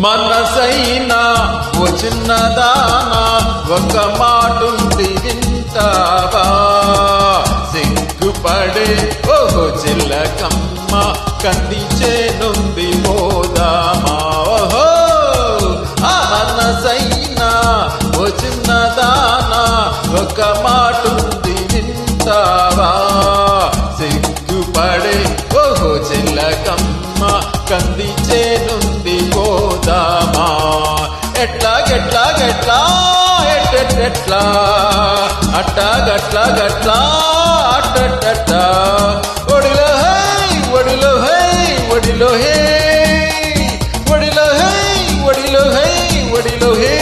మనసైనా ఓ చిన్నదానా ఒక మాటుంది వింటావా సిగ్గుపడే ఓహో చిల్లకమ్మ కంది చేనుంది పోదామా ఓహో ఆ మనసైనా ఓ చిన్నదానా ఒక మాటుంది వింటావా సిగ్గుపడే ఓహో చిల్లకమ్మ కంది చేనుంది పోదామా ఎట్లాగెట్లాగెట్లా ఎట్లా అట్టాగట్లాగట్లా అట్ట ఒడిలో హై ఒడిలో హై ఒడిలో హే ఒడిలో హై ఒడిలో హై ఒడిలో హే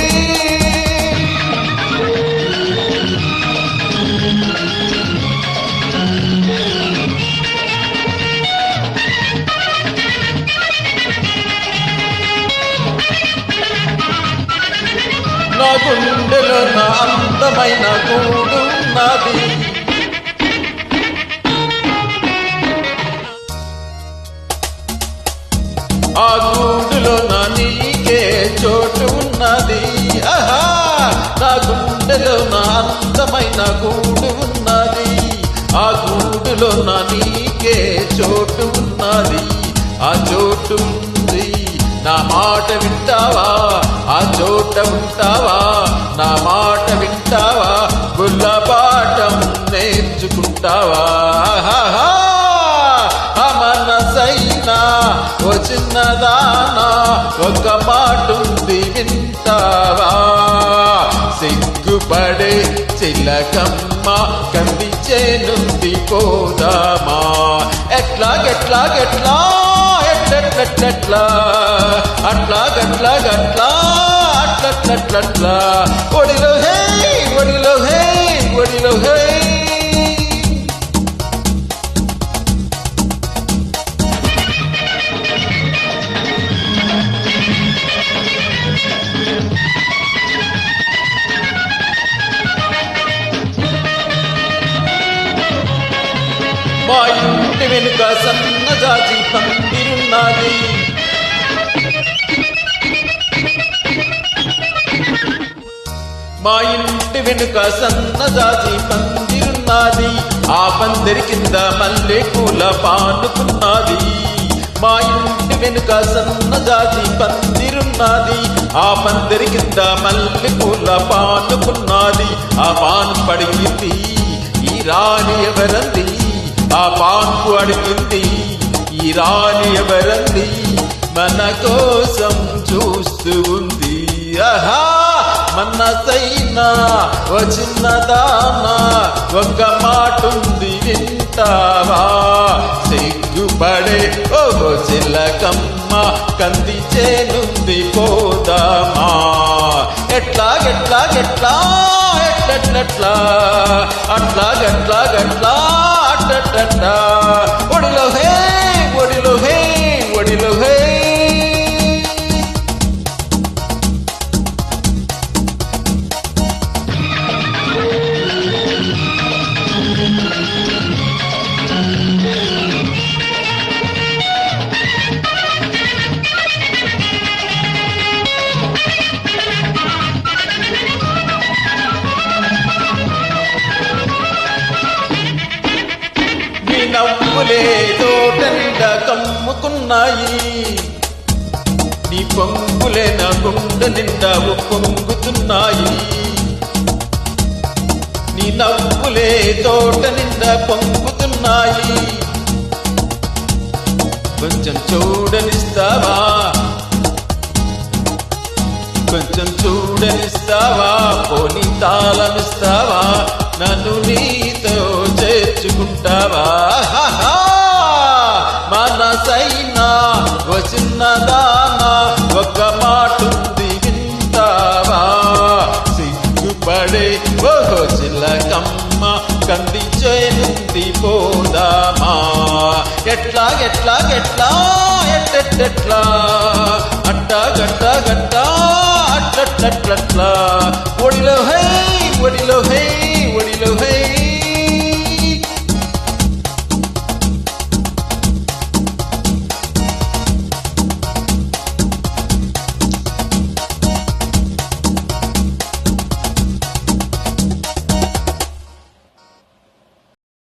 నా గుండెలో నా అందమైన గూడున్నది ఆ గూడులో నా నీకే చోటు ఉన్నది ఆహా నా గుండెలో నా అందమైన గూడు ఉన్నది ఆ గూడులో నా నీకే చోటు ఉన్నది ఆ చోటు ఉంది నా మాట వింటావా ఆ చోట ఉంటావా నా మాట వింటావా గుల్లబాటం నేర్చుకుంటావా మనసైనా ఓ చిన్నదానా ఒక మాటుంది వింటావా సిగ్గుపడే చిలకమ్మ కంది చేనుంది పోదామా ఎట్లాగెట్లాగెట్లా ఎట్లెట్లెట్లెట్లా అట్లాగట్లాగట్లా అట్లట్లట్లట్లా ఒడిలో హే ఒడిలో హే ఒడిలో హే మా ఇంటి వెనుక సన్నజాజి పందిరున్నది మా ఇంటి వెనుక సన్నజాజి పందిరున్నది ఆ పందిరి కింద మల్లె పూల పానుకున్నది మా ఇంటి వెనుక సన్నజాజి పందిరున్నది ఆ పందిరి కింద మల్లె పూల పానుకున్నది ఆ పాను పడిగింది ఈ రాణి ఎవరంది ఆ పాన్పు అడిగింది ఈ రాణి ఎవరంది మన కోసం చూస్తూ ఉంది ఆహా మనసైనా ఓ చిన్నదానా ఒక మాటుంది వింటావా సిగ్గుపడే ఓహో చిలకమ్మ కంది చేనుంది పోదామా ఎట్లాగెట్లాగెట్లా ఎట్లెట్లెట్లా అట్లాగట్లాగట్లా అట్ట ఒడిలో హే ఒడిలో హే ఒడిలో హే నవ్వులే తోట నిండా కమ్ముకున్నాయి నీ పొంగులే నా గుండె నిండా పొంగుతున్నాయి నీ నవ్వులే తోట నిండా పొంగుతున్నాయి కొంచెం చూడనిస్తావా కొంచెం చూడనిస్తావా పోనీ తాళమిస్తావా నన్ను నీతో చేర్చుకుంటావా మనసైనా ఓ చిన్నదానా ఒక మాటుంది వింటావా సిగ్గుపడే ఓహో చిలకమ్మ కంది చేనుంది పోదామా ఎట్లాగెట్లాగెట్లా ఎట్లెట్లెట్లా అట్టాగట్టాగట్టా అట్లట్లట్లట్లా ఒడిలో హై ఒడిలో హై